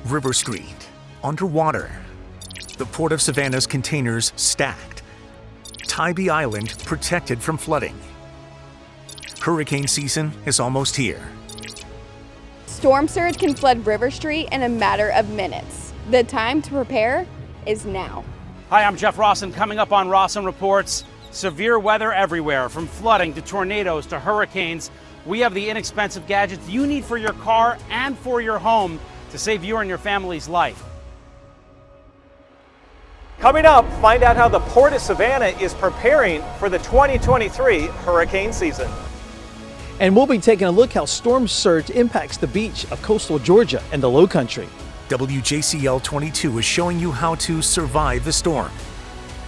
River Street, underwater. The Port of Savannah's containers stacked. Tybee Island protected from flooding. Hurricane season is almost here. Storm surge can flood River Street in a matter of minutes. The time to prepare is now. Hi, I'm Jeff Rawson. Coming up on Rawson Reports, severe weather everywhere, from flooding to tornadoes to hurricanes. We have the inexpensive gadgets you need for your car and for your home to save you and your family's life. Coming up, find out how the Port of Savannah is preparing for the 2023 hurricane season. And we'll be taking a look how storm surge impacts the beach of coastal Georgia and the Low Country. WJCL 22 is showing you how to survive the storm.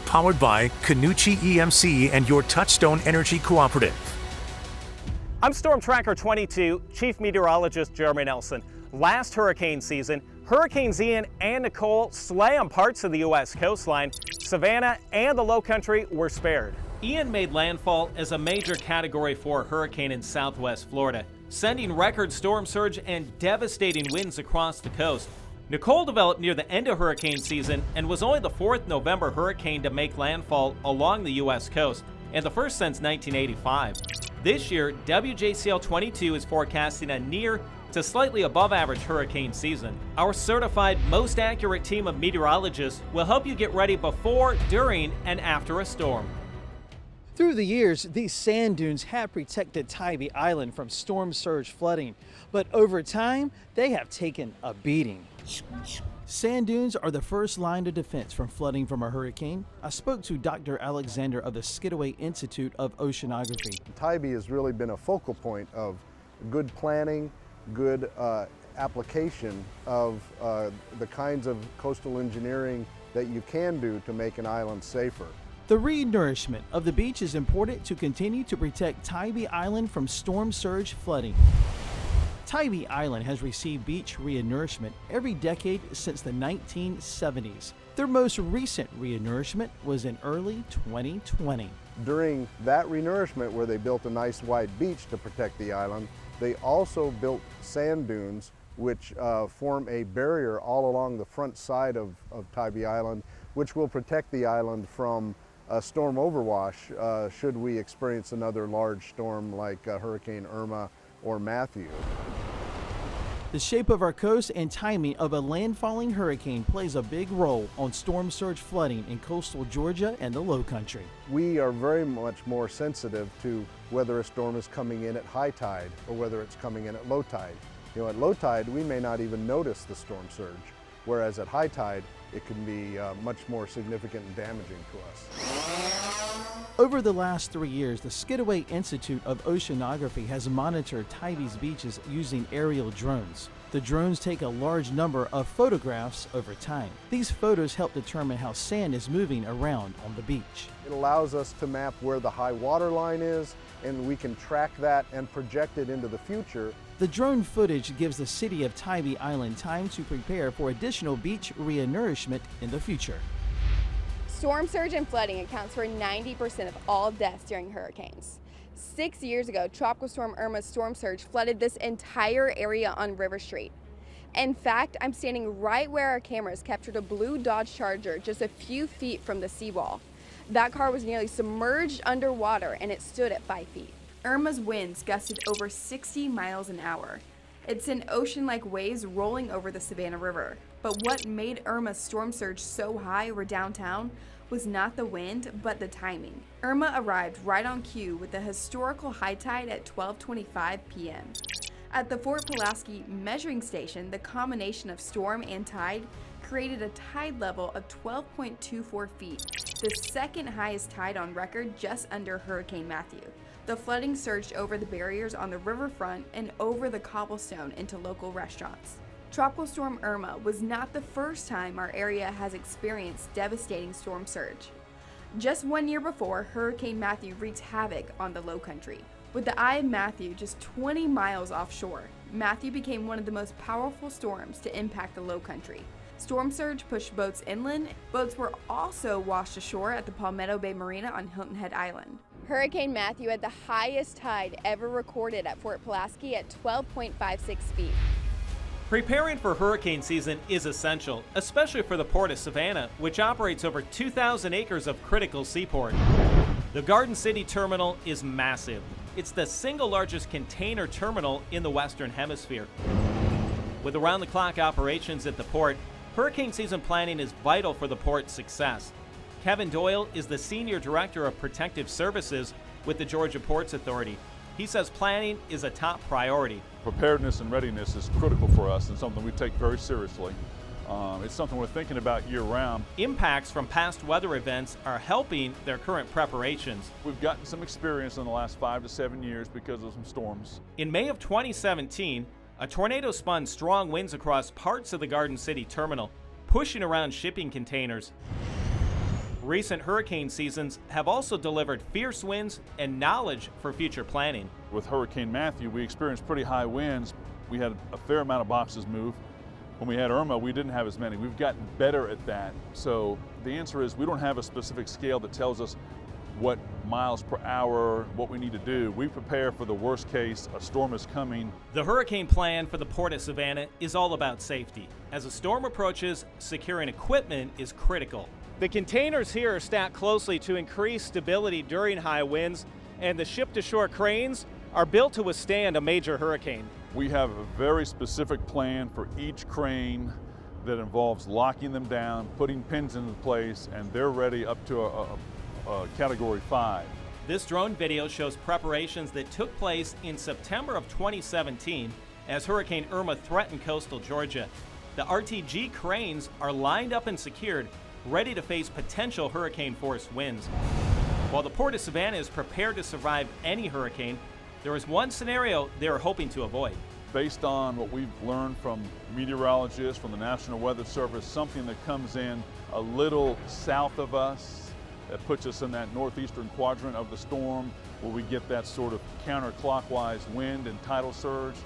Powered by Canucci EMC and your Touchstone Energy Cooperative. I'm Storm Tracker 22, Chief Meteorologist Jeremy Nelson. Last hurricane season, Hurricanes Ian and Nicole slammed parts of the U.S. coastline. Savannah and the Low Country were spared. Ian made landfall as a major Category 4 hurricane in southwest Florida, sending record storm surge and devastating winds across the coast. Nicole developed near the end of hurricane season and was only the fourth November hurricane to make landfall along the U.S. coast, and the first since 1985. This year, WJCL 22 is forecasting a near to slightly above average hurricane season. Our certified, most accurate team of meteorologists will help you get ready before, during, and after a storm. Through the years, these sand dunes have protected Tybee Island from storm surge flooding, but over time, they have taken a beating. Sand dunes are the first line of defense from flooding from a hurricane. I spoke to Dr. Alexander of the Skidaway Institute of Oceanography. Tybee has really been a focal point of good planning, good application of the kinds of coastal engineering that you can do to make an island safer. The re-nourishment of the beach is important to continue to protect Tybee Island from storm surge flooding. Tybee Island has received beach re-nourishment every decade since the 1970s. Their most recent re-nourishment was in early 2020. During that re-nourishment, where they built a nice wide beach to protect the island, they also built sand dunes which form a barrier all along the front side of Tybee Island, which will protect the island from storm overwash should we experience another large storm like Hurricane Irma or Matthew. The shape of our coast and timing of a landfalling hurricane plays a big role on storm surge flooding in coastal Georgia and the Low Country. We are very much more sensitive to whether a storm is coming in at high tide or whether it's coming in at low tide. You know, at low tide, we may not even notice the storm surge, whereas at high tide, it can be much more significant and damaging to us. Over the last 3 years, the Skidaway Institute of Oceanography has monitored Tybee's beaches using aerial drones. The drones take a large number of photographs over time. These photos help determine how sand is moving around on the beach. It allows us to map where the high water line is, and we can track that and project it into the future. The drone footage gives the city of Tybee Island time to prepare for additional beach re-nourishment in the future. Storm surge and flooding accounts for 90% of all deaths during hurricanes. 6 years ago, Tropical Storm Irma's storm surge flooded this entire area on River Street. In fact, I'm standing right where our cameras captured a blue Dodge Charger just a few feet from the seawall. That car was nearly submerged underwater and it stood at 5 feet. Irma's winds gusted over 60 miles an hour. It sent ocean-like waves rolling over the Savannah River. But what made Irma's storm surge so high over downtown was not the wind, but the timing. Irma arrived right on cue with the historical high tide at 12:25 p.m. At the Fort Pulaski measuring station, the combination of storm and tide created a tide level of 12.24 feet, the second highest tide on record, just under Hurricane Matthew. The flooding surged over the barriers on the riverfront and over the cobblestone into local restaurants. Tropical Storm Irma was not the first time our area has experienced devastating storm surge. Just 1 year before, Hurricane Matthew wreaked havoc on the Low Country. With the eye of Matthew just 20 miles offshore, Matthew became one of the most powerful storms to impact the Low Country. Storm surge pushed boats inland. Boats were also washed ashore at the Palmetto Bay Marina on Hilton Head Island. Hurricane Matthew had the highest tide ever recorded at Fort Pulaski at 12.56 feet. Preparing for hurricane season is essential, especially for the Port of Savannah, which operates over 2,000 acres of critical seaport. The Garden City Terminal is massive. It's the single largest container terminal in the Western Hemisphere. With around-the-clock operations at the port, hurricane season planning is vital for the port's success. Kevin Doyle is the Senior Director of Protective Services with the Georgia Ports Authority. He says planning is a top priority. Preparedness and readiness is critical for us and something we take very seriously. It's something we're thinking about year-round. Impacts from past weather events are helping their current preparations. We've gotten some experience in the last 5 to 7 years because of some storms. In May of 2017, a tornado spun strong winds across parts of the Garden City Terminal, pushing around shipping containers. Recent hurricane seasons have also delivered fierce winds and knowledge for future planning. With Hurricane Matthew, we experienced pretty high winds. We had a fair amount of boxes move. When we had Irma, we didn't have as many. We've gotten better at that. So the answer is we don't have a specific scale that tells us what miles per hour, what we need to do. We prepare for the worst case, a storm is coming. The hurricane plan for the Port of Savannah is all about safety. As a storm approaches, securing equipment is critical. The containers here are stacked closely to increase stability during high winds, and the ship-to-shore cranes are built to withstand a major hurricane. We have a very specific plan for each crane that involves locking them down, putting pins into place, and they're ready up to a Category 5. This drone video shows preparations that took place in September of 2017 as Hurricane Irma threatened coastal Georgia. The RTG cranes are lined up and secured, ready to face potential hurricane-force winds. While the Port of Savannah is prepared to survive any hurricane, there is one scenario they are hoping to avoid. Based on what we've learned from meteorologists, from the National Weather Service, something that comes in a little south of us, that puts us in that northeastern quadrant of the storm, where we get that sort of counterclockwise wind and tidal surge,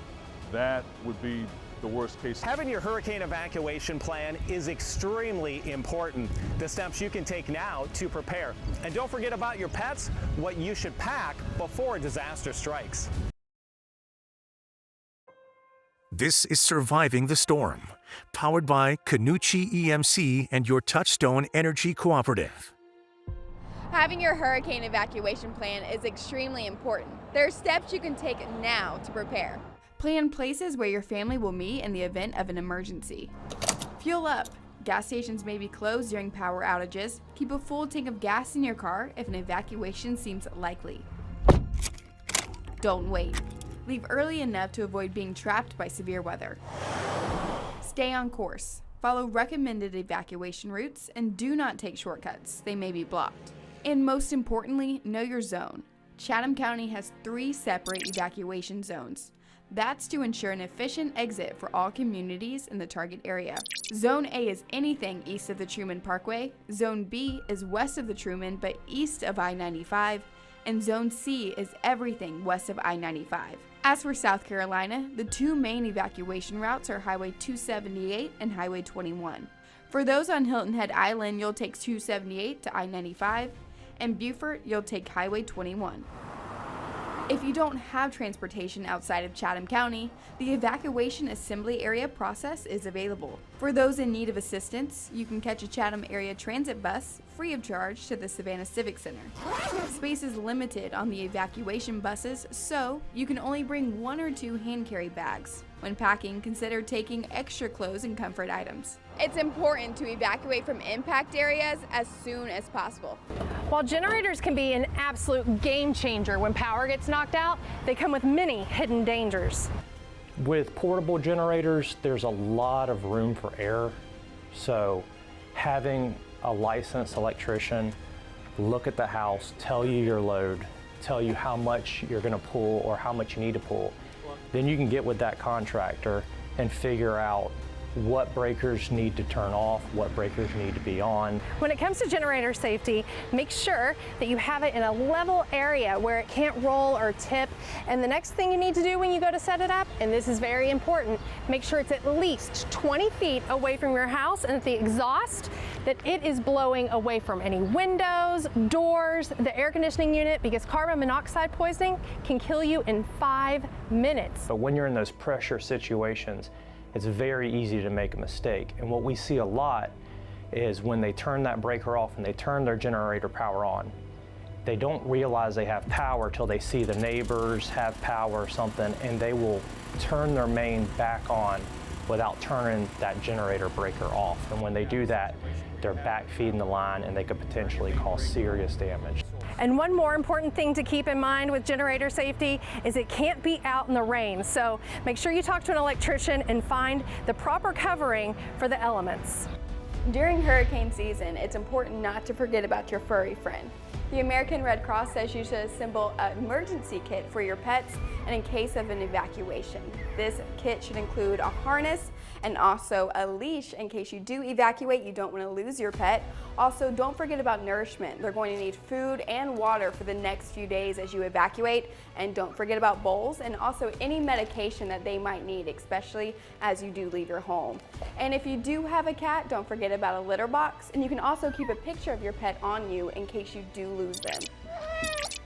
that would be the worst case. Having your hurricane evacuation plan is extremely important. The steps you can take now to prepare. And don't forget about your pets, what you should pack before a disaster strikes. This is Surviving the Storm, powered by Canucci EMC and your Touchstone Energy Cooperative. Having your hurricane evacuation plan is extremely important. There are steps you can take now to prepare. Plan places where your family will meet in the event of an emergency. Fuel up. Gas stations may be closed during power outages. Keep a full tank of gas in your car if an evacuation seems likely. Don't wait. Leave early enough to avoid being trapped by severe weather. Stay on course. Follow recommended evacuation routes and do not take shortcuts. They may be blocked. And most importantly, know your zone. Chatham County has 3 separate evacuation zones. That's to ensure an efficient exit for all communities in the target area. Zone A is anything east of the Truman Parkway, Zone B is west of the Truman but east of I-95, and Zone C is everything west of I-95. As for South Carolina, the 2 main evacuation routes are Highway 278 and Highway 21. For those on Hilton Head Island, you'll take 278 to I-95, and Beaufort, you'll take Highway 21. If you don't have transportation outside of Chatham County, the evacuation assembly area process is available. For those in need of assistance, you can catch a Chatham area transit bus free of charge to the Savannah Civic Center. Space is limited on the evacuation buses, so you can only bring 1 or 2 hand carry bags. When packing, consider taking extra clothes and comfort items. It's important to evacuate from impact areas as soon as possible. While generators can be an absolute game changer when power gets knocked out, they come with many hidden dangers. With portable generators, there's a lot of room for error. So having a licensed electrician look at the house, tell you your load, tell you how much you're going to pull or how much you need to pull, then you can get with that contractor and figure out what breakers need to turn off, what breakers need to be on. When it comes to generator safety, make sure that you have it in a level area where it can't roll or tip. And the next thing you need to do when you go to set it up, and this is very important, make sure it's at least 20 feet away from your house and that the exhaust, that it is blowing away from any windows, doors, the air conditioning unit, because carbon monoxide poisoning can kill you in 5 minutes. But when you're in those pressure situations, it's very easy to make a mistake. And what we see a lot is when they turn that breaker off and they turn their generator power on, they don't realize they have power till they see the neighbors have power or something, and they will turn their main back on without turning that generator breaker off. And when they do that, they're back feeding the line and they could potentially cause serious damage. And one more important thing to keep in mind with generator safety is it can't be out in the rain. So make sure you talk to an electrician and find the proper covering for the elements. During hurricane season, it's important not to forget about your furry friend. The American Red Cross says you should assemble an emergency kit for your pets and in case of an evacuation. This kit should include a harness and also a leash in case you do evacuate. You don't want to lose your pet. Also, don't forget about nourishment. They're going to need food and water for the next few days as you evacuate. And don't forget about bowls and also any medication that they might need, especially as you do leave your home. And if you do have a cat, don't forget about a litter box. And you can also keep a picture of your pet on you in case you do lose them.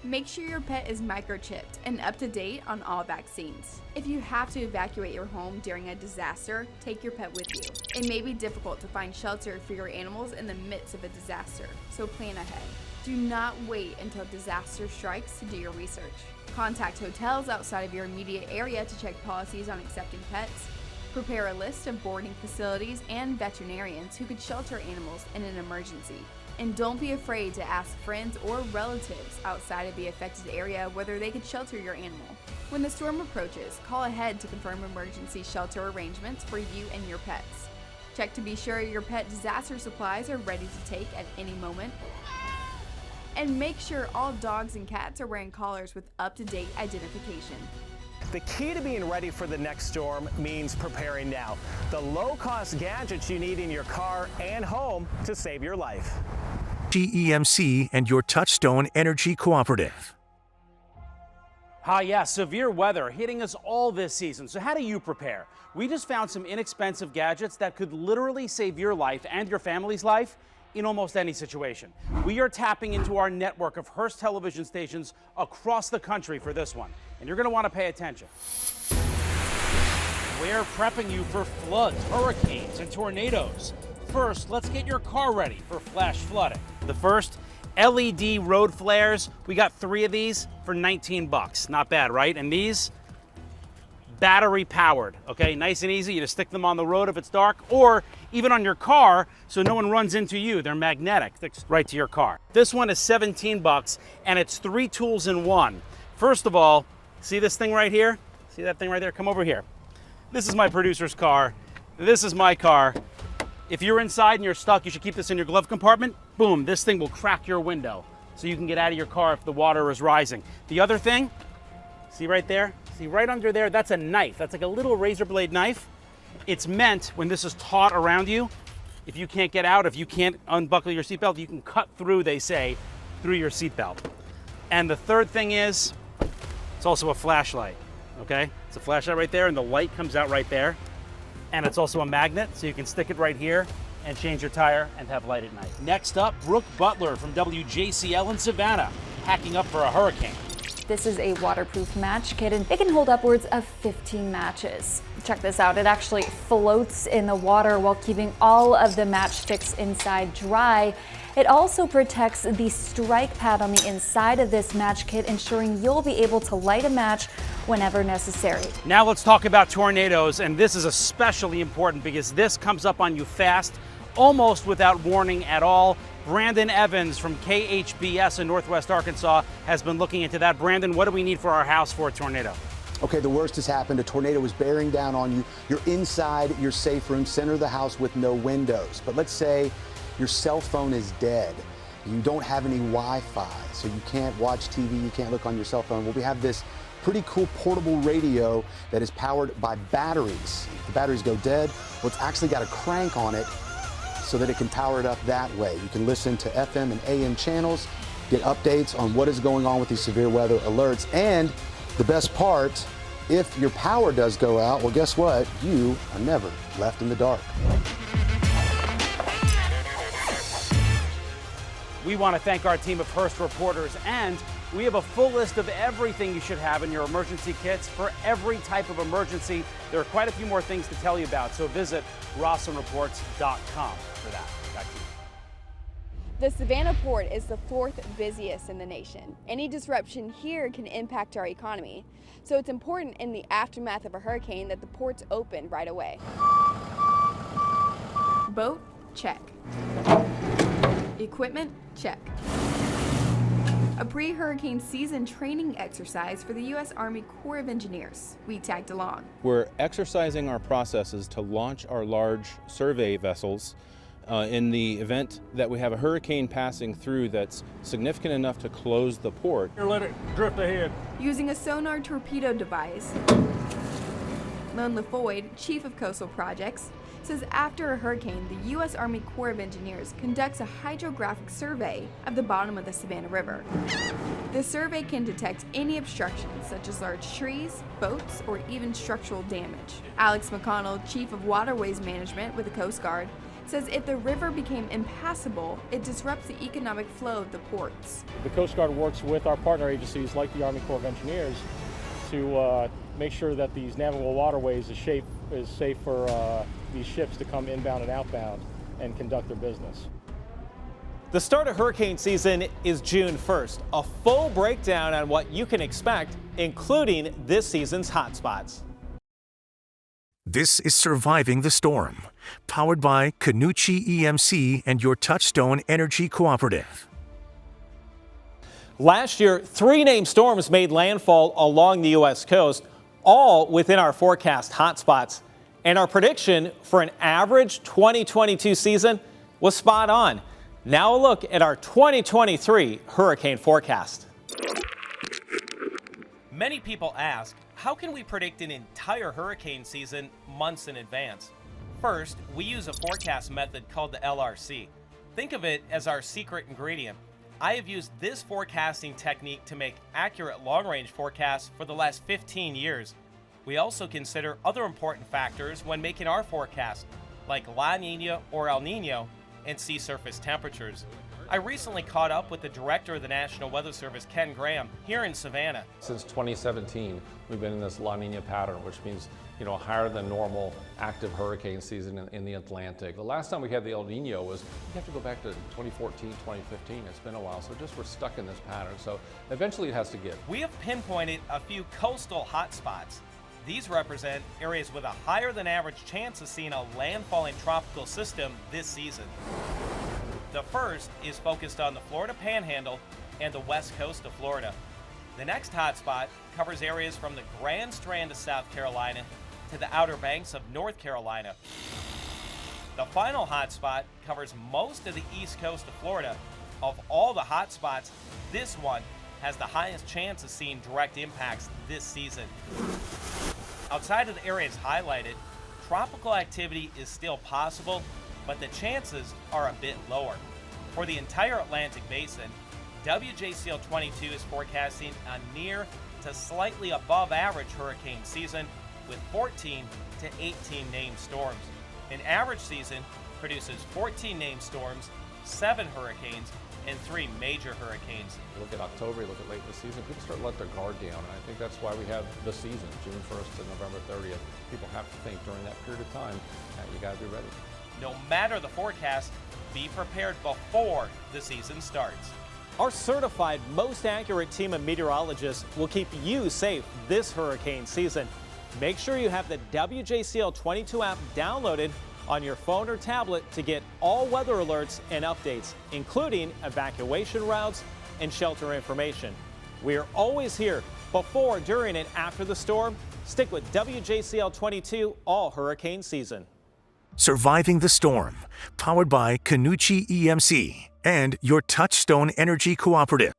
Make sure your pet is microchipped and up to date on all vaccines. If you have to evacuate your home during a disaster, take your pet with you. It may be difficult to find shelter for your animals in the midst of a disaster, so plan ahead. Do not wait until disaster strikes to do your research. Contact hotels outside of your immediate area to check policies on accepting pets. Prepare a list of boarding facilities and veterinarians who could shelter animals in an emergency. And don't be afraid to ask friends or relatives outside of the affected area whether they could shelter your animal. When the storm approaches, call ahead to confirm emergency shelter arrangements for you and your pets. Check to be sure your pet disaster supplies are ready to take at any moment. And make sure all dogs and cats are wearing collars with up-to-date identification. The key to being ready for the next storm means preparing now. The low-cost gadgets you need in your car and home to save your life. GEMC and your Touchstone Energy Cooperative. Severe weather hitting us all this season. So how do you prepare? We just found some inexpensive gadgets that could literally save your life and your family's life in almost any situation. We are tapping into our network of Hearst television stations across the country for this one, and you're going to want to pay attention. We're prepping you for floods, hurricanes, and tornadoes. First, let's get your car ready for flash flooding. The first, LED road flares. We got 3 of these for 19 bucks. Not bad, right? And these, battery powered, okay? Nice and easy. You just stick them on the road if it's dark, or even on your car so no one runs into you. They're magnetic, sticks right to your car. This one is 17 bucks and it's 3 tools in one. First of all, see this thing right here? See that thing right there? Come over here. This is my producer's car. This is my car. If you're inside and you're stuck, you should keep this in your glove compartment. Boom, this thing will crack your window so you can get out of your car if the water is rising. The other thing, see right there? See right under there, that's a knife. That's like a little razor blade knife. It's meant when this is taut around you, if you can't get out, if you can't unbuckle your seatbelt, you can cut through, they say, through your seatbelt. And the third thing is, it's also a flashlight, okay? It's a flashlight right there and the light comes out right there. And it's also a magnet, so you can stick it right here and change your tire and have light at night. Next up, Brooke Butler from WJCL in Savannah, hacking up for a hurricane. This is a waterproof match kit and it can hold upwards of 15 matches. Check this out, it actually floats in the water while keeping all of the match sticks inside dry. It also protects the strike pad on the inside of this match kit, ensuring you'll be able to light a match whenever necessary. Now let's talk about tornadoes, and this is especially important because this comes up on you fast, almost without warning at all. Brandon Evans from KHBS in Northwest Arkansas has been looking into that. Brandon, what do we need for our house for a tornado? Okay, the worst has happened. A tornado is bearing down on you. You're inside your safe room, center of the house with no windows. But let's say your cell phone is dead. You don't have any Wi-Fi, so you can't watch TV, you can't look on your cell phone. Well, we have this pretty cool portable radio that is powered by batteries. If the batteries go dead, well, it's actually got a crank on it so that it can power it up that way. You can listen to FM and AM channels, get updates on what is going on with these severe weather alerts, and the best part, if your power does go out, well, guess what? You are never left in the dark. We want to thank our team of Hearst reporters, and We have a full list of everything you should have in your emergency kits for every type of emergency. There are quite a few more things to tell you about, so visit RossumReports.com for that. Back to you. The Savannah Port is the 4th busiest in the nation. Any disruption here can impact our economy. So it's important in the aftermath of a hurricane that the port's open right away. Boat, check. Equipment, check. A pre-hurricane season training exercise for the U.S. Army Corps of Engineers. We tagged along. We're exercising our processes to launch our large survey vessels in the event that we have a hurricane passing through that's significant enough to close the port. Here, let it drift ahead. Using a sonar torpedo device, Lone LaFoyd, Chief of Coastal Projects, says after a hurricane, the U.S. Army Corps of Engineers conducts a hydrographic survey of the bottom of the Savannah River. The survey can detect any obstructions, such as large trees, boats, or even structural damage. Alex McConnell, Chief of Waterways Management with the Coast Guard, says if the river became impassable, it disrupts the economic flow of the ports. The Coast Guard works with our partner agencies like the Army Corps of Engineers to make sure that these navigable waterways is safe for these ships to come inbound and outbound and conduct their business. The start of hurricane season is June 1st. A full breakdown on what you can expect, including this season's hotspots. This is Surviving the Storm, powered by Canucci EMC and your Touchstone Energy Cooperative. Last year, 3 named storms made landfall along the U.S. coast, all within our forecast hotspots. And our prediction for an average 2022 season was spot on. Now a look at our 2023 hurricane forecast. Many people ask, how can we predict an entire hurricane season months in advance? First, we use a forecast method called the LRC. Think of it as our secret ingredient. I have used this forecasting technique to make accurate long-range forecasts for the last 15 years. We also consider other important factors when making our forecast, like La Nina or El Nino and sea surface temperatures. I recently caught up with the director of the National Weather Service, Ken Graham, here in Savannah. Since 2017, we've been in this La Nina pattern, which means, higher than normal active hurricane season in the Atlantic. The last time we had the El Nino was, you have to go back to 2014, 2015. It's been a while, so just we're stuck in this pattern. So eventually it has to give. We have pinpointed a few coastal hotspots. These represent areas with a higher than average chance of seeing a landfalling tropical system this season. The first is focused on the Florida Panhandle and the west coast of Florida. The next hotspot covers areas from the Grand Strand of South Carolina to the Outer Banks of North Carolina. The final hotspot covers most of the east coast of Florida. Of all the hotspots, this one has the highest chance of seeing direct impacts this season. Outside of the areas highlighted, tropical activity is still possible, but the chances are a bit lower. For the entire Atlantic Basin, WJCL 22 is forecasting a near to slightly above average hurricane season with 14 to 18 named storms. An average season produces 14 named storms, 7 hurricanes, and 3 major hurricanes. You look at October, you look at late in the season, people start to let their guard down. And I think that's why we have the season, June 1st to November 30th. People have to think during that period of time that you got to be ready. No matter the forecast, be prepared before the season starts. Our certified most accurate team of meteorologists will keep you safe this hurricane season. Make sure you have the WJCL 22 app downloaded on your phone or tablet to get all weather alerts and updates, including evacuation routes and shelter information. We are always here before, during, and after the storm. Stick with WJCL 22 all hurricane season. Surviving the Storm, powered by Canucci EMC and your Touchstone Energy Cooperative.